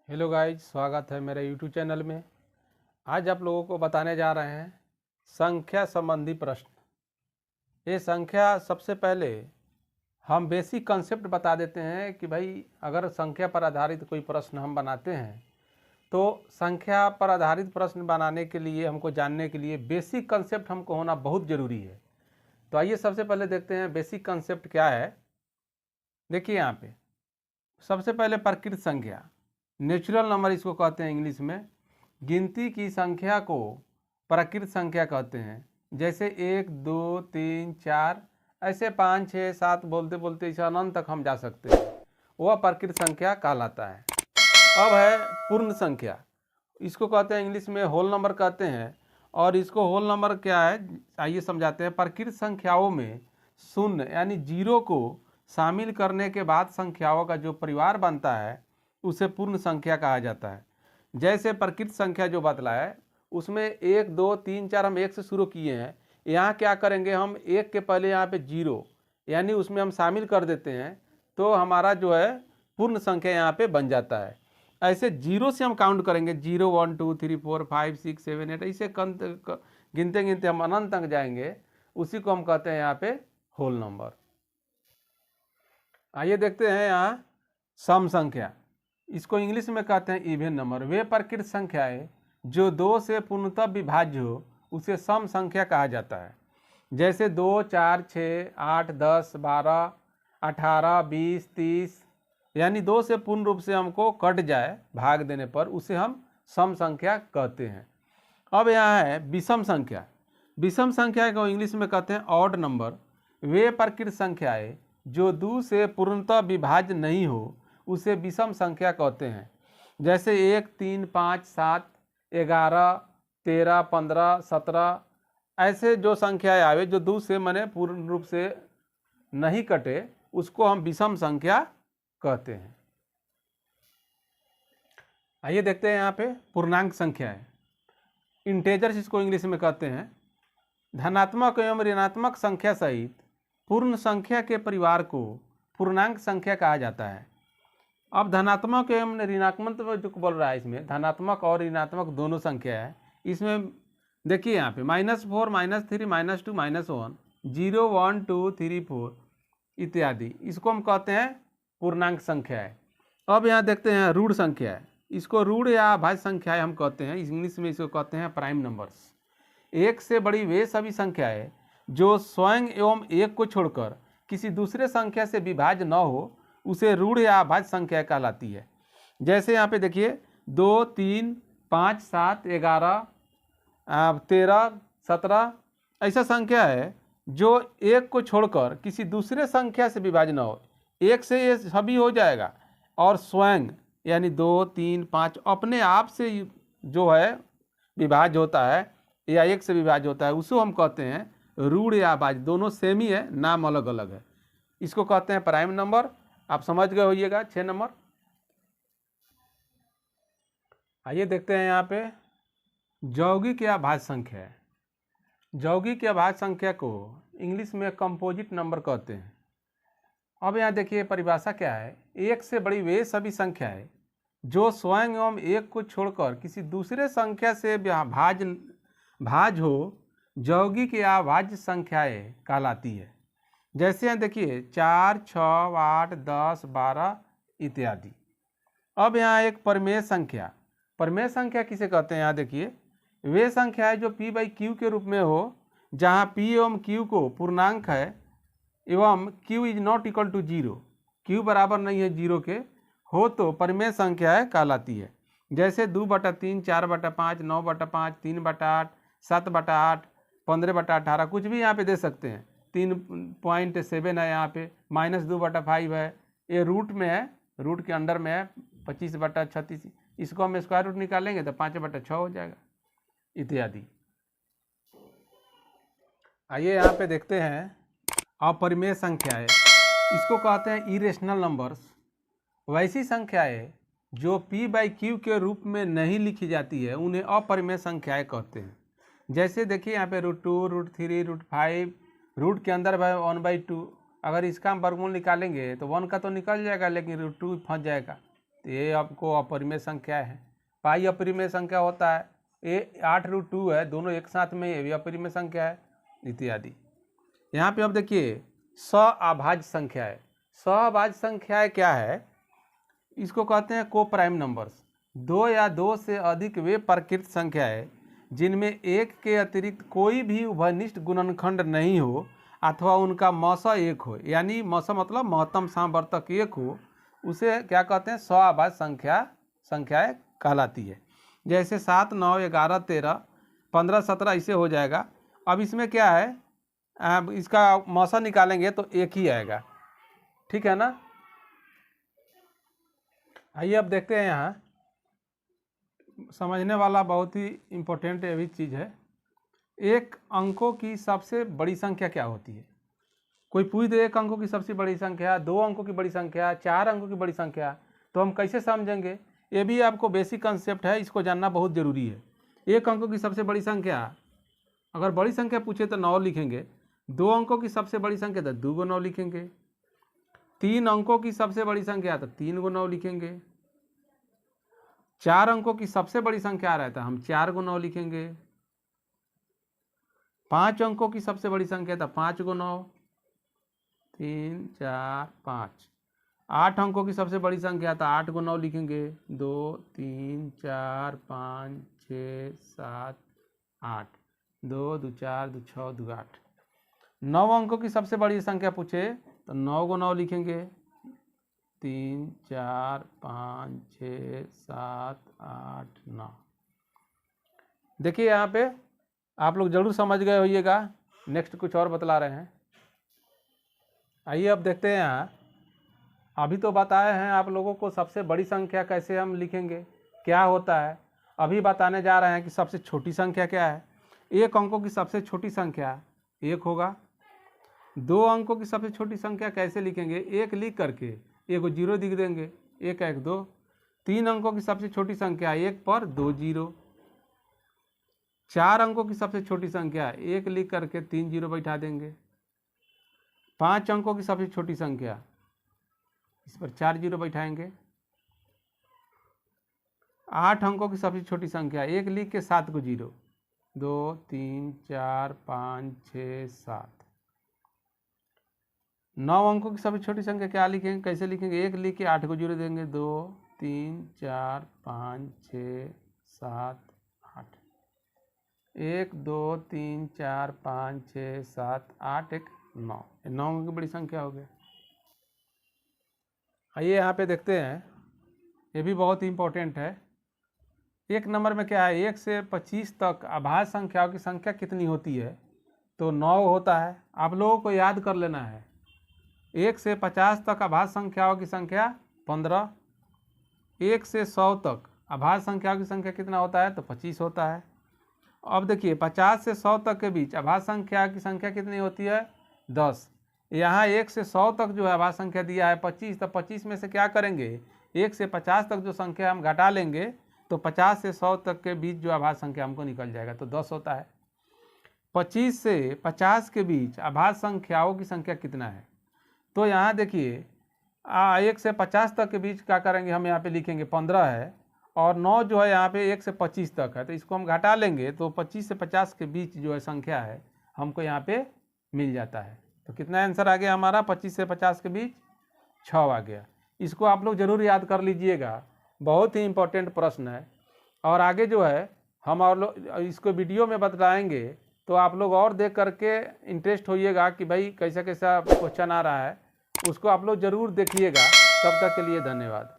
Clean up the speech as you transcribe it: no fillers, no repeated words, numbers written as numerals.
Hello guys, स्वागत है मेरे यूट्यूब चैनल में। आज आप लोगों को बताने जा रहे हैं संख्या संबंधी प्रश्न। ये संख्या सबसे पहले हम बेसिक कंसेप्ट बता देते हैं कि भाई अगर संख्या पर आधारित कोई प्रश्न हम बनाते हैं तो संख्या पर आधारित प्रश्न बनाने के लिए हमको जानने के लिए बेसिक कंसेप्ट हमको होना बहुत ज़रूरी है। तो आइए सबसे पहले देखते हैं बेसिक कंसेप्ट क्या है। देखिए यहाँ पे सबसे पहले प्रकृत संख्या, नेचुरल नंबर इसको कहते हैं इंग्लिश में। गिनती की संख्या को प्रकृत संख्या कहते हैं। जैसे 1 2 3 4 ऐसे 5 6 7 बोलते बोलते इसे अनंत तक हम जा सकते हैं, वह प्रकृत संख्या कहलाता है। अब है पूर्ण संख्या, इसको कहते हैं इंग्लिश में होल नंबर कहते हैं। और इसको होल नंबर क्या है आइए समझाते हैं। प्रकृत संख्याओं में शून्य यानी जीरो को शामिल करने के बाद संख्याओं का जो परिवार बनता है उसे पूर्ण संख्या कहा जाता है। जैसे प्रकृत संख्या जो बतलाया है उसमें 1 2 3 4 हम 1 से शुरू किए हैं। यहाँ क्या करेंगे, हम 1 के पहले यहाँ पे जीरो यानी उसमें हम शामिल कर देते हैं तो हमारा जो है पूर्ण संख्या यहाँ पे बन जाता है। ऐसे जीरो से हम काउंट करेंगे, 0 1 2 3 4 5 6 7 8 ऐसे गिनते गिनते हम अनंत तक जाएंगे, उसी को हम कहते हैं यहाँ पे होल नंबर। आइए देखते हैं यहाँ सम संख्या, इसको इंग्लिश में कहते हैं इवन नंबर। वे प्रकृत संख्याएं जो 2 से पूर्णतः विभाज्य हो उसे सम संख्या कहा जाता है। जैसे 2 4 6 8 10 12 18 20 30 यानी 2 से पूर्ण रूप से हमको कट जाए भाग देने पर उसे हम सम संख्या कहते हैं। अब यहाँ है विषम संख्या। विषम संख्या को इंग्लिश में कहते हैं ऑड नंबर। वे प्रकृत संख्याएं जो 2 से पूर्णतः विभाज्य नहीं हो उसे विषम संख्या कहते हैं। जैसे 1 3 5 7 11 13 15 17 ऐसे जो संख्याएं आवे जो 2 से माने पूर्ण रूप से नहीं कटे उसको हम विषम संख्या कहते हैं। आइए देखते हैं यहाँ पे पूर्णांक संख्या है, इंटेजर्स इसको इंग्लिश में कहते हैं। धनात्मक एवं ऋणात्मक संख्या सहित पूर्ण संख्या के परिवार को पूर्णांक संख्या कहा जाता है। अब धनात्मक एवं ऋणात्मक जो बोल रहा है, इसमें धनात्मक और ऋणात्मक दोनों संख्या है। इसमें देखिए यहाँ पे -4 -3 -2 -1 0 1 2 3 4 इत्यादि, इसको हम कहते हैं पूर्णांक संख्या है। अब यहाँ देखते हैं ऋण संख्या है, इसको ऋण या भाज्य संख्याएं हम कहते हैं। इंग्लिश में इसको कहते हैं प्राइम नंबर्स। एक से बड़ी वे सभी संख्याएं जो स्वयं एवं एक को छोड़कर किसी दूसरे संख्या से विभाज्य न हो उसे ऋण या अभाज्य संख्या कहलाती है। जैसे यहाँ पे देखिए 2 3 5 7 11 13 17 ऐसा संख्या है जो एक को छोड़कर किसी दूसरे संख्या से विभाज्य न हो। एक से ये सभी हो जाएगा और स्वयं यानी 2 3 5 अपने आप से जो है विभाज्य होता है या एक से विभाज्य होता है उसको हम कहते हैं ऋण या अभाज्य। दोनों सेम ही है, नाम अलग अलग है। इसको कहते हैं प्राइम नंबर। आप समझ गए होइएगा 6 नंबर। आइए देखते हैं यहाँ पे यौगिक या भाज्य संख्या है। यौगिक या भाज्य संख्या को इंग्लिश में कंपोजिट नंबर कहते हैं। अब यहाँ देखिए परिभाषा क्या है, एक से बड़ी वे सभी संख्याएं जो स्वयं एवं एक को छोड़कर किसी दूसरे संख्या से भाज्य हो यौगिक या भाज्य संख्याएं कहलाती है। जैसे यहाँ देखिए 4 6 8 10 12 इत्यादि। अब यहाँ एक परिमेय संख्या, परिमेय संख्या किसे कहते हैं, यहाँ देखिए वे संख्याएं जो p/q के रूप में हो जहाँ p एवं q को पूर्णांक है एवं q is not equal to 0, q बराबर नहीं है 0 के हो तो परिमेय संख्याएं कहलाती है। जैसे 2/3 4/5 9/5 3/8 7/8 15/18 कुछ भी यहाँ पे दे सकते हैं। 3.7 है, यहाँ पे -2/5 है, ये रूट में है, रूट के अंडर में है 25/36। इसको हम स्क्वायर रूट निकालेंगे तो 5/6 हो जाएगा इत्यादि। आइए यहाँ पे देखते हैं अपरिमेय संख्याएं, इसको कहते हैं इरेशनल नंबर्स। वैसी संख्याएं जो p/q के रूप में नहीं लिखी जाती है उन्हें अपरिमेय संख्याएं कहते हैं। जैसे देखिए यहाँ पे √2 √3 √5, रूट के अंदर 1/2, अगर इसका हम वर्गमूल निकालेंगे तो 1 का तो निकल जाएगा लेकिन √2 फंस जाएगा, तो ये आपको अपरिमेय संख्या है। पाई अपरिमेय संख्या होता है, ये 8√2 है, दोनों एक साथ में, ये भी अपरिमेय संख्या है इत्यादि। यहाँ पे अब देखिए सअभाज्य संख्या है। सअभाज्य संख्याएँ क्या है, इसको कहते हैं को प्राइम नंबर्स। दो या दो से अधिक वे प्रकृत संख्या है जिनमें एक के अतिरिक्त कोई भी उभयनिष्ठ गुणनखंड नहीं हो अथवा उनका मौसा एक हो, यानी मौसा मतलब महत्तम सामवर्तक एक हो, उसे क्या कहते हैं, सअभाज्य संख्याएँ कहलाती है। जैसे 7, 9, 11, 13, 15, 17 ऐसे हो जाएगा। अब इसमें क्या है, इसका मौसा निकालेंगे तो एक ही आएगा, ठीक है ना। आइए अब देखते हैं, यहाँ समझने वाला बहुत ही इम्पोर्टेंट ये भी चीज़ है। एक अंकों की सबसे बड़ी संख्या क्या होती है? कोई पूछ दे एक अंकों की सबसे बड़ी संख्या, 2 अंकों की बड़ी संख्या, 4 अंकों की बड़ी संख्या, तो हम कैसे समझेंगे? ये भी आपको बेसिक कंसेप्ट है, इसको जानना बहुत ज़रूरी है। एक अंकों की सबसे बड़ी संख्या, अगर बड़ी संख्या पूछे तो 9 लिखेंगे। 2 अंकों की सबसे बड़ी संख्या तो 2 9 लिखेंगे। 3 अंकों की सबसे बड़ी संख्या तो 3 9 लिखेंगे। 4 अंकों की सबसे बड़ी संख्या आ रहा है तो हम 4 9 लिखेंगे। 5 अंकों की सबसे बड़ी संख्या तो 5 9, 3 4 5। 8 अंकों की सबसे बड़ी संख्या तो 8 9 लिखेंगे। 2 3 4 5 6 7 8, 2 2 4 2 6 2 8। 9 अंकों की सबसे बड़ी संख्या पूछे तो 9 9 लिखेंगे। 3 4 5 6 7 8 9। देखिए यहाँ पे आप लोग जरूर समझ गए होइएगा। नेक्स्ट कुछ और बतला रहे हैं। आइए अब देखते हैं, यहाँ अभी तो बताए हैं आप लोगों को सबसे बड़ी संख्या कैसे हम लिखेंगे, क्या होता है। अभी बताने जा रहे हैं कि सबसे छोटी संख्या क्या है। एक अंकों की सबसे छोटी संख्या 1 होगा। 2 अंकों की सबसे छोटी संख्या कैसे लिखेंगे, 1 लिख करके एक 0 लिख देंगे, 1 1 2। 3 अंकों की सबसे छोटी संख्या 1 पर 2 0। 4 अंकों की सबसे छोटी संख्या 1 लिख करके 3 0 बैठा देंगे। 5 अंकों की सबसे छोटी संख्या, इस पर 4 0 बैठाएंगे। 8 अंकों की सबसे छोटी संख्या 1 लिख के 7 को 0, 2 3 4 5 6 7। 9 अंकों की सबसे छोटी संख्या क्या लिखेंगे, कैसे लिखेंगे, 1 लिख के 8 को 0 देंगे, 2 3 4 5 6 7 8। 1 2 3 4 5 6 7 8 1 9। 9 अंक की बड़ी संख्या हो गई। आइए यहाँ पे देखते हैं, ये भी बहुत इंपॉर्टेंट है। एक नंबर में क्या है, 1 से 25 तक अभाज्य संख्याओं की संख्या कितनी होती है, तो 9 होता है। आप लोगों को याद कर लेना है। 1 से 50 तक अभाज्य संख्याओं की संख्या 15। 1 से 100 तक अभाज्य संख्याओं की संख्या कितना होता है, तो 25 होता है। अब देखिए 50 से 100 तक के बीच अभाज्य संख्या की संख्या कितनी होती है, 10। यहाँ 1 से 100 तक जो है अभाज्य संख्या दिया है 25, तो 25 में से क्या करेंगे, 1 से 50 तक जो संख्या हम घटा लेंगे तो 50 से 100 तक के बीच जो अभाज्य संख्या हमको निकल जाएगा, तो 10 होता है। 25 से 50 के बीच अभाज्य संख्याओं की संख्या कितना है, तो यहाँ देखिए 1 से 50 तक के बीच क्या करेंगे, हम यहाँ पे लिखेंगे 15 है, और 9 जो है यहाँ पे 1 से 25 तक है, तो इसको हम घटा लेंगे तो 25 से 50 के बीच जो है संख्या है हमको यहाँ पे मिल जाता है। तो कितना आंसर आ गया हमारा, 25 से 50 के बीच 6 आ गया। इसको आप लोग जरूर याद कर लीजिएगा, बहुत ही इम्पोर्टेंट प्रश्न है। और आगे जो है हम और लोग इसको वीडियो में बतलाएंगे, तो आप लोग और देख करके इंटरेस्ट होइएगा कि भाई कैसा कैसा क्वेश्चन आ रहा है, उसको आप लोग ज़रूर देखिएगा। तब तक के लिए धन्यवाद।